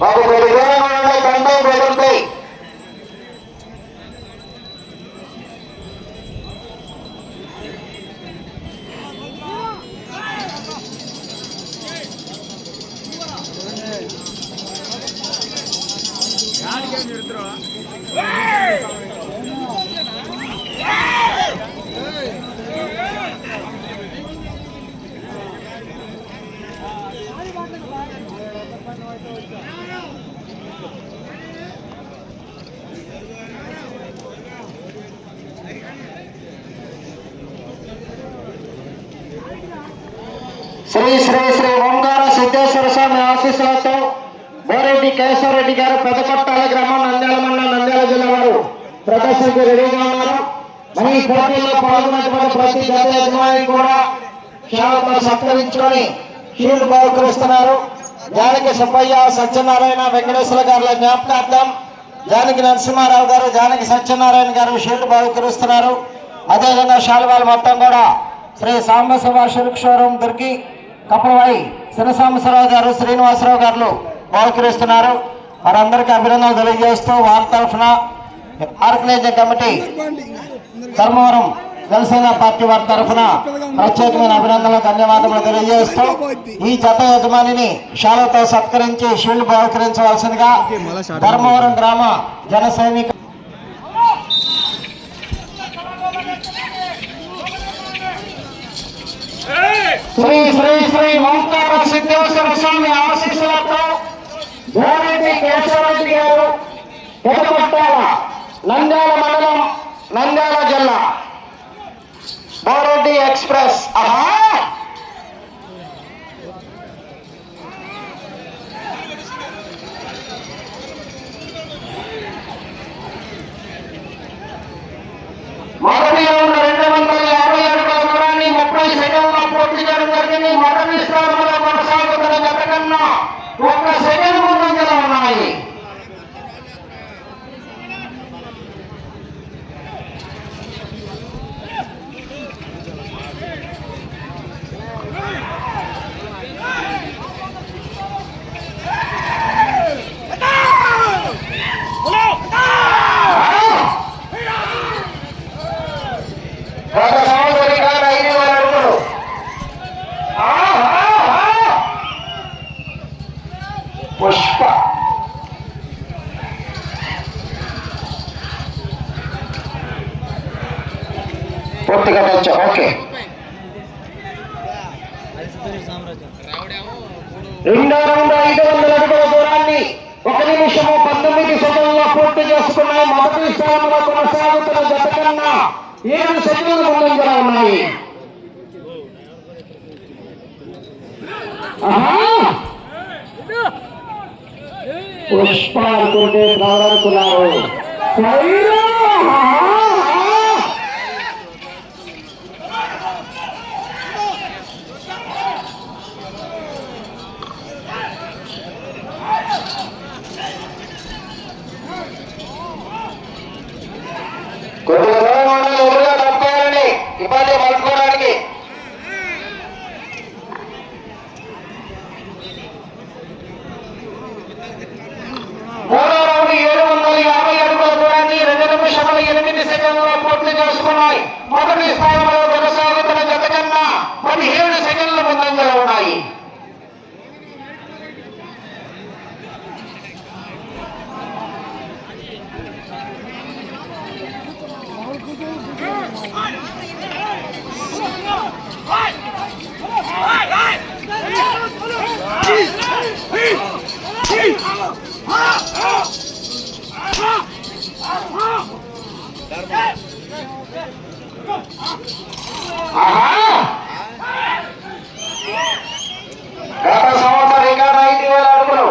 బాబు కొద్ది దూరంగా తండ్రి పోతుంది. శ్రీ శ్రీ శ్రీ ఓంకార సిద్ధేశ్వర స్వామి ఆశీస్సులతో బోరెడ్డి కేశవరెడ్డి గారు పెదకొట్టాల గ్రామం నంద్యాల మండలం నంద్యాల జిల్లా వారు ప్రదర్శనకు రెడీగా ఉన్నారు. మరి ఈ పోటీల్లో పాల్గొన్నటువంటి ప్రతి జత యజమాని కూడా క్షేమంతో సత్కరించుకొని షీల్డ్ బహుకరిస్తున్నారు. జానకి సుబ్బయ్య, సత్యనారాయణ, వెంకటేశ్వర గారుల జ్ఞాపకార్థం జానకి నరసింహారావు గారు, జానకి సత్యనారాయణ గారు షీల్డ్ బహుకరిస్తున్నారు. అదేవిధంగా శాలువాలు మొత్తం కూడా శ్రీ సాంబశివ సిల్క్ షోరూమ్ దుర్గి కపలవాయి శివసాంబశివరావు గారు, శ్రీనివాసరావు గారు బహుకరిస్తున్నారు. వారందరికీ అభినందనలు తెలియజేస్తూ వారి తరఫున organising committee Dharmavaram Janasena party వారి తరఫున ప్రత్యేకమైన అభినందనలు, ధన్యవాదములు తెలియజేస్తూ ఈ జత యజమానిని శాలతో సత్కరించి షీల్డ్ బహుకరించవలసిందిగా ధర్మవరం గ్రామ జనసైనిక శ్రీ శ్రీ శ్రీ ఓంకార సిద్ధేశ్వర స్వామి ఆశీస్సులతో బోరెడ్డి కేశవరెడ్డి గారు పెదకొట్టాల నంద్యాల మండలం నంద్యాల జిల్లా బోరెడ్డి ఎక్స్ప్రెస్ మొదటి రౌండ్ 250 అడుగుల దూరాన్ని 30 సెకండ్ల పూర్తి చేయడం జరిగింది. మొదటి స్థానంలో కొనసాగుతున్న జత కన్నా 1 సెకండ్ ముందంజలో ఉన్నాయి. పుష్ప పూర్తిగా తెచ్చా. ఓకే, రెండో రౌండ్ 500 అడుగుల దూరాన్ని 1 నిమిషము 19 సెకండ్ల పూర్తి చేసుకున్నాయి. మొదటి స్థానంలో కొనసాగుతున్న జత కన్నా 7 సెకండ్ల ముందంజలో ఉన్నాయి. పుష్ప అనుకుంటే ప్రారంభిస్తున్నారు. కొద్దిగా ఎదురుగా తప్పాలని ఇబ్బంది మలుపుకోవడానికి మూడో రౌండ్ 750 అడుగుల దూరాన్ని 2 నిమిషముల 8 సెకండ్ల పూర్తి చేసుకున్నాయి. మొదటి స్థానంలో కొనసాగుతున్న జత కన్నా 17 సెకండ్ల ముందంజలో ఉన్నాయి. గత సంవత్సరం రికార్డు 5,000 అడుగులు.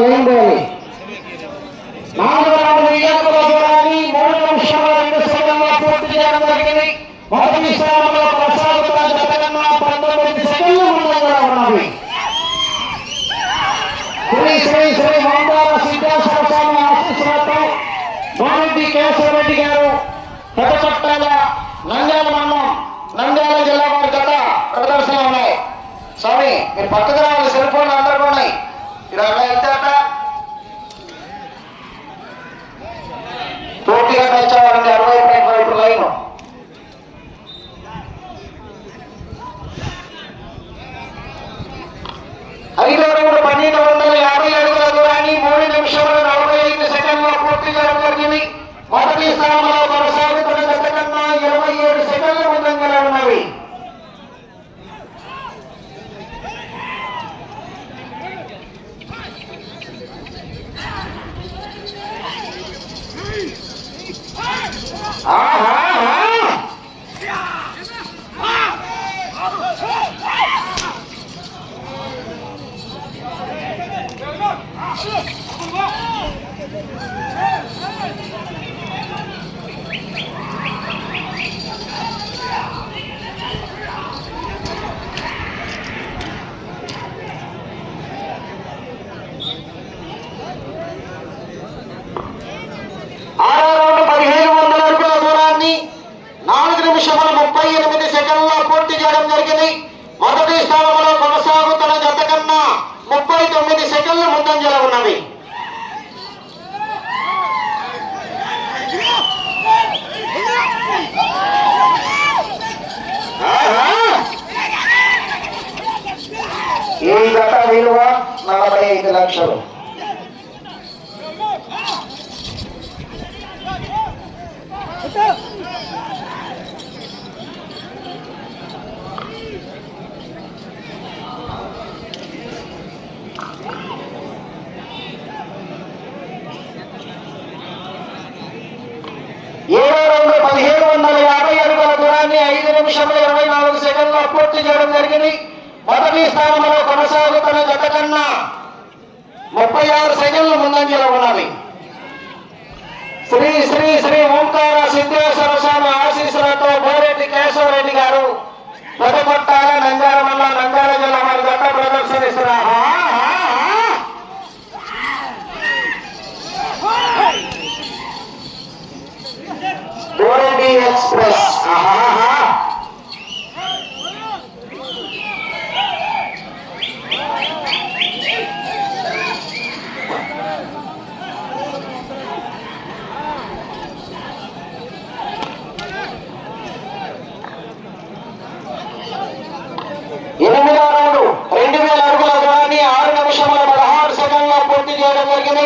లైన్ బాల్ 4 రౌండ్ 700 దూరాన్ని 3 నిమిషాల 2 సెకండ్ల పూర్తి చేయడం జరిగింది. మొదటి స్థానంలో కొనసాగుతున్న జత కన్నా 19 సెకండ్ల ముందంజలో ఉన్నది. శ్రీ శ్రీ శ్రీ ఓంకార సిద్ధేశ్వర స్వామి ఆశీస్సులతో బోరెడ్డి కేశవరెడ్డి గారు పెదపట్టాల నంద్యాల మండలం నంద్యాల జిల్లా వారి గత ప్రదర్శన ఉన్నాయి. స్వామి మీరు పక్కకు రావాలి, సెల్ ఫోన్లు అందరూ ఉన్నాయి. మీరు అలా వెళ్తాట పోటీగా తెచ్చావాలంటే 60.5 లైన్. ఐదో రౌండ్ 1250 అడుగుల దూరాన్ని 3 నిమిషముల 45 సెకండ్లో పూర్తి చేయడం జరిగింది. మొదటి స్థానంలో కొనసాగుతున్న జత కన్నా 27 సెకండ్ల ముందంజలో ఉన్నవి. ఆరో రౌండ్ 1500 అడుగుల దూరాన్ని 4 నిమిషముల 38 సెకండ్లో పూర్తి చేయడం జరిగింది. మొదటి స్థానంలో కొనసాగుతున్న జత కన్నా 39 సెకండ్ల ముందంజలో ఉన్నవి. ఈ జత విలువ 45 లక్షలు. ఏడో రౌండ్ 1750 అడుగుల దూరాన్ని 5 నిమిషముల 24 సెకండ్లో పూర్తి చేయడం జరిగింది. మొదటి స్థానంలో కొనసాగుతున్న జత కన్నా 36 సెకండ్ల ముందంజలో ఉన్నవి. శ్రీ శ్రీ శ్రీ ఓంకార సిద్ధేశ్వర స్వామి ఆశీస్సులతో బోరెడ్డి కేశవరెడ్డి గారు పెదపట్టాల నంద్యాల మండలం నంద్యాల జిల్లా వారి గత ప్రదర్శనిస్తున్నారు. బోరెడ్డి ఎక్స్ప్రెస్ ఎనిమిదో రౌండ్ 2000 అడుగుల దూరాన్ని 6 నిమిషముల 16 సెకండ్లో పూర్తి చేయడం జరిగింది.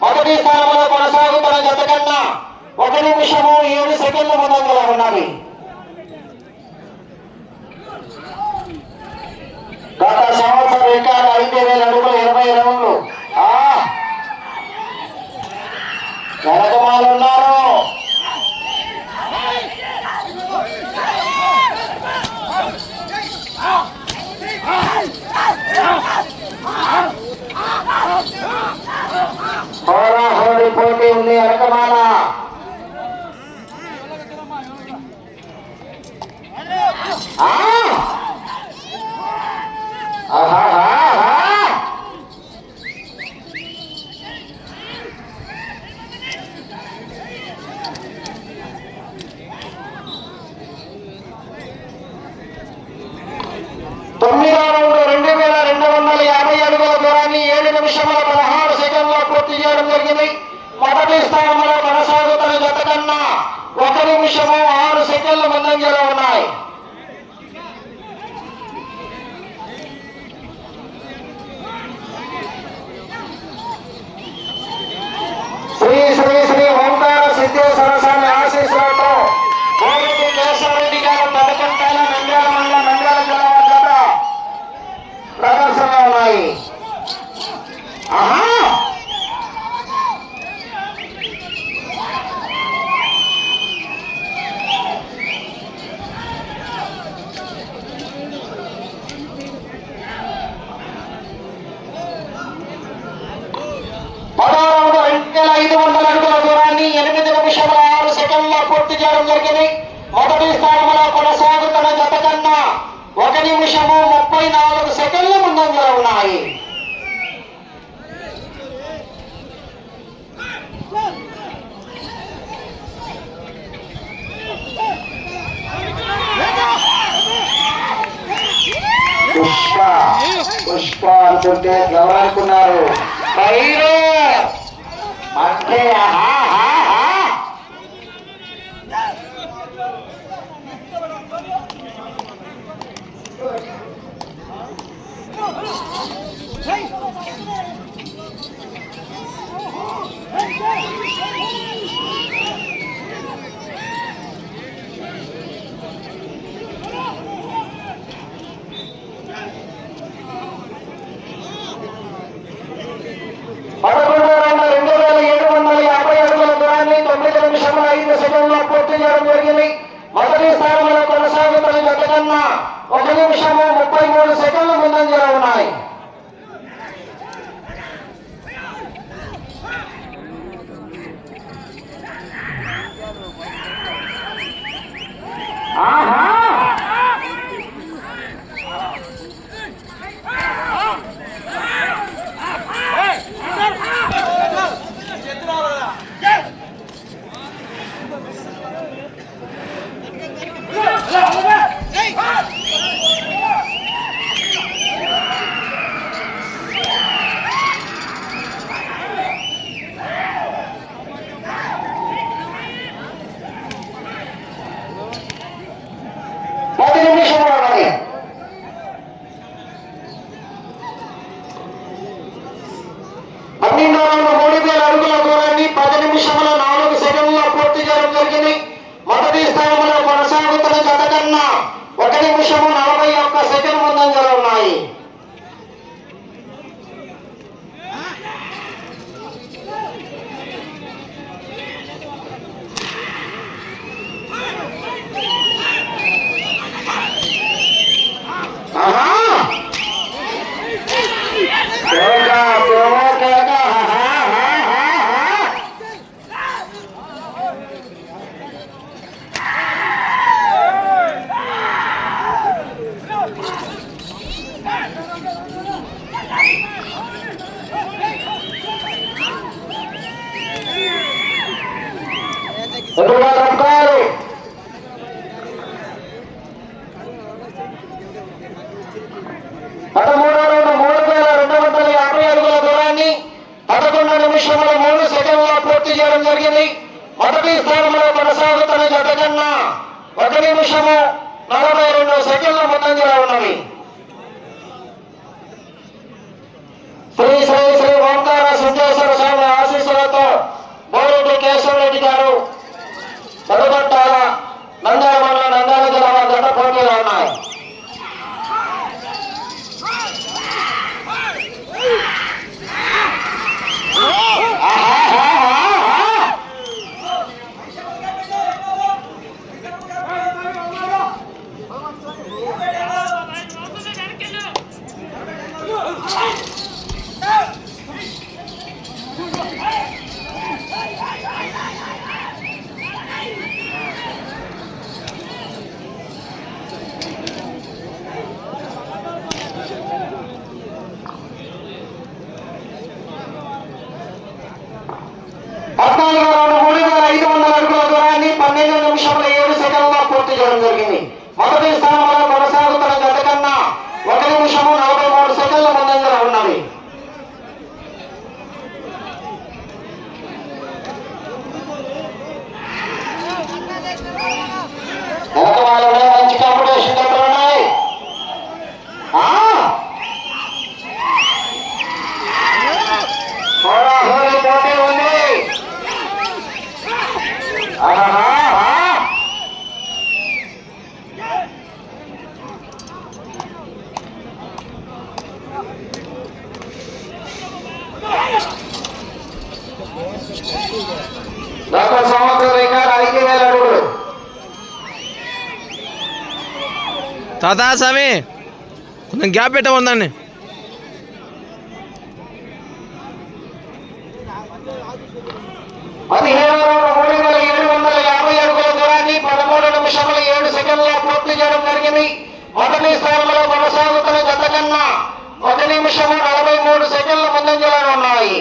మొదటి స్థానంలో కొనసాగుతున్న జత కన్నా 1 నిమిషము 7 సెకండ్ల ముందంజలో ఉన్నవి. గత సంవత్సరం రికార్డు 5000 అడుగులు 20 రౌండ్లు. వెనకమాలున్నారు. హోరాహోరీ పోటీ ఉంది వెనకమాల. తొమ్మిదో రౌండ్ 2250 అడుగుల దూరాన్ని 7 నిమిషముల 16 సెకండ్లో పూర్తి చేయడం జరిగింది. మొదటి స్థానంలో కొనసాగుతున్న జత కన్నా 1 నిమిషము 6 సెకండ్ల ముందంజలో ఉన్నాయి. శ్రీ శ్రీ శ్రీ ఓంకార సిద్ధేశ్వర స్వామి ఆశీస్సులతో బోరెడ్డి కేశవరెడ్డి గారు పెదపట్టాల నంద్యాల మండలం నంద్యాల జిల్లా జత ప్రదర్శన ఉన్నాయి. పదహారు 2500 అడుగుల దూరాన్ని 8 నిమిషముల 6 సెకండ్ల పూర్తి చేయడం జరిగింది. మొదటి స్థానంలో కొనసాగుతున్న జత కన్నా 1 నిమిషము 34 సెకండ్ల ముందంజలో ఉన్నాయి. ఉంటే ఎవరనుకున్నారు అంటే పూర్తి చేయడం జరిగింది. మొదటి స్థానంలో కొనసాగుతున్న జత కన్నా 1 నిమిషము 33 సెకండ్లు ముందంజలో ఉన్నాయి. మొదటి స్థానంలో కొనసాగుతున్న జత కన్నా 1 నిమిషము 41 సెకండ్ ముందంజలో ఉన్నాయి. మొదటి స్థానంలో కొనసాగుతున్న జత కన్నా 1 నిమిషము 42 సెకండ్ల ముందంజలో ఉన్నవి. శ్రీ శ్రీ శ్రీ ఓంకార సిద్ధేశ్వర స్వామి ఆశీస్సులతో బోరెడ్డి కేశవరెడ్డి గారు పదకొట్టాల నంద్యాల మండలం నంద్యాల జిల్లా జత పోటీలో ఉన్నాయి. పూర్తి చేయడం జరిగింది. మొదటి స్థానంలో కొనసాగుతున్న జత కన్నా 1 నిమిషము 43 సెకండ్ల ముందంజలో ఉన్నవి. మంచి కాంపిటీషన్ జతలు ఉన్నాయి. పోటీ ఉంది. డాక్టర్ సంవత్సరం రికార్డ్ 5,000 అడుగులు. తాత స్వామి కొంచెం గ్యాప్ పెట్టమందండి. పూర్తి చేయడం జరిగింది. మొదటి స్థానంలో కొనసాగుతున్న జత కన్నా 1 నిమిషము 43 సెకండ్ల ముందంజలో ఉన్నాయి.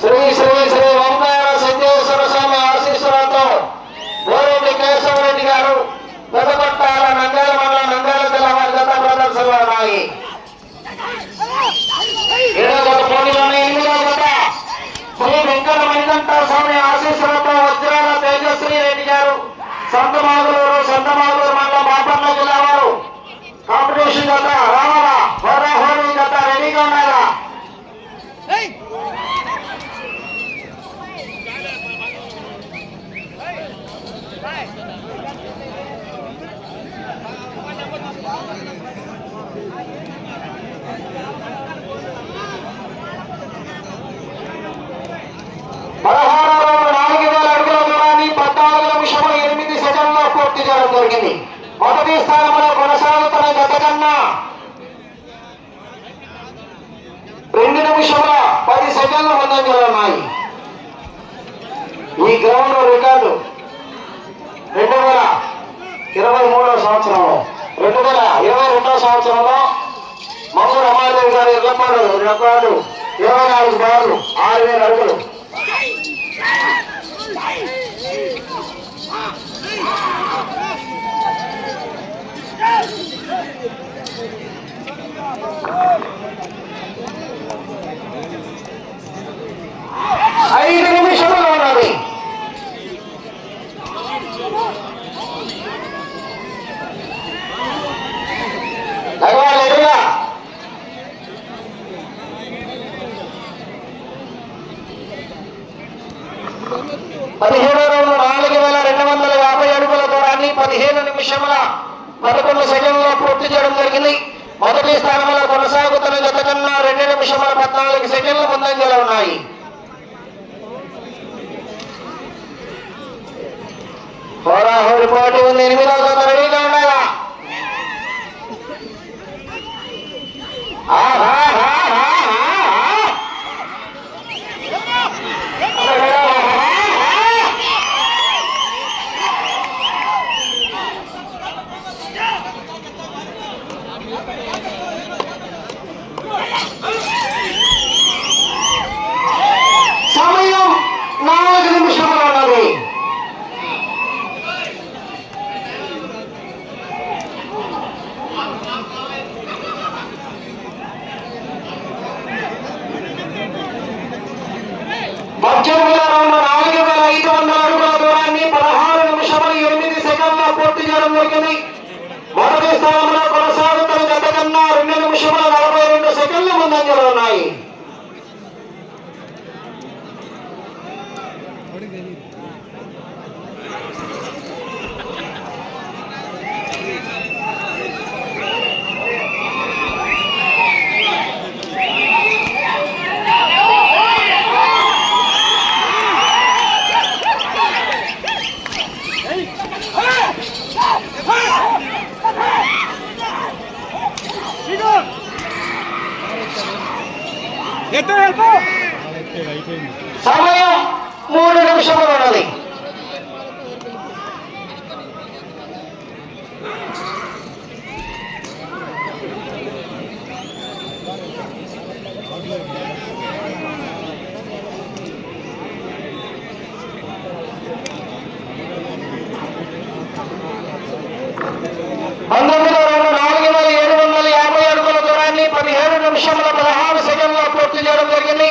శ్రీ శ్రీ శ్రీ ఓంకార సిద్ధేశ్వర స్వామి ఆశీస్సులతో బోరెడ్డి కేశవరెడ్డి గారు పెదపట్టాల నంద్యాల మండలం నంద్యాల నిమిషాలు ఉన్నాయి. 7వ జత పోటీలోనే 8వ జత శ్రీ వెంకట మణికంఠ స్వామి ఆశీస్సులతో వజ్రాల తేజశ్రీ రెడ్డి గారు సంతమాగులూరు మండలం బాపట్ల జిల్లా వారు కాంపిటీషన్ జత రావాలా హోరీ జత రెడీగా ఉన్నారా? పూర్తి చేయడం జరిగింది. మొదటి స్థానంలో కొనసాగుతున్న జత కన్నా 2 నిమిషముల 10 సెకండ్ల ముందంజలు ఉన్నాయి. ఈ గ్రౌండ్ రికార్డు 2023వ సంవత్సరంలో 2022వ సంవత్సరంలో మమ్మూరు అమ్మాదేవి గారి ఇళ్లపాడు రికార్డు 24 బార్లు 6000 అడుగులు. ఐదు నిమిషంలో ఉన్నది. ఎదురుగా 17వ రౌండ్ 4250 అడుగుల దూరాన్ని 15 నిమిషముల 11 సెకండ్లో పూర్తి చేయడం జరిగింది. మొదటి స్థానంలో కొనసాగుతున్న జత కన్నా 2 నిమిషముల 14 సెకండ్ల ముందంజలో ఉన్నాయి. హోరాహోరి పోటీ ఉంది. 8వ జత రెడీగా ఉన్నాయా? సమయం 4 నిమిషములు ఉన్నది. పద్దెనిమిదవ రౌండ్ 4500 అడుగుల దూరాన్ని 16 నిమిషముల 8 సెకండ్ల పూర్తి చేయడం జరిగింది. మొదటి స్థానంలో కొనసాగుతున్న జత కన్నా 2 నిమిషముల 42 సెకండ్ల ముందంజలో ఉన్నాయి. సమయం 3 నిమిషములు ఉన్నది. పంతొమ్మిదవ రౌండ్ 4750 అడుగుల దూరాన్ని 17 నిమిషముల 16 సెకండ్ల పూర్తి చేయడం జరిగింది.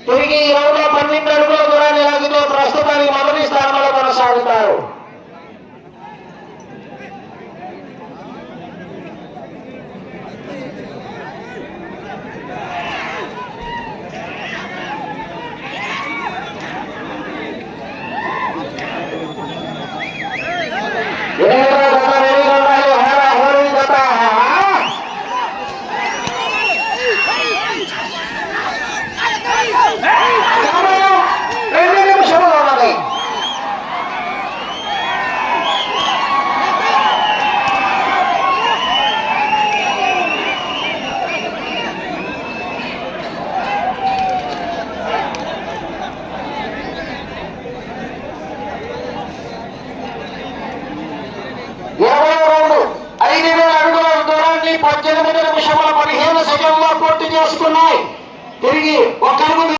తిరిగి ఈ రౌండ్ 12 అడుగుల దూరాన్ని లాగితే ప్రస్తుతానికి మొదటి స్థానంలో కొనసాగుతారు.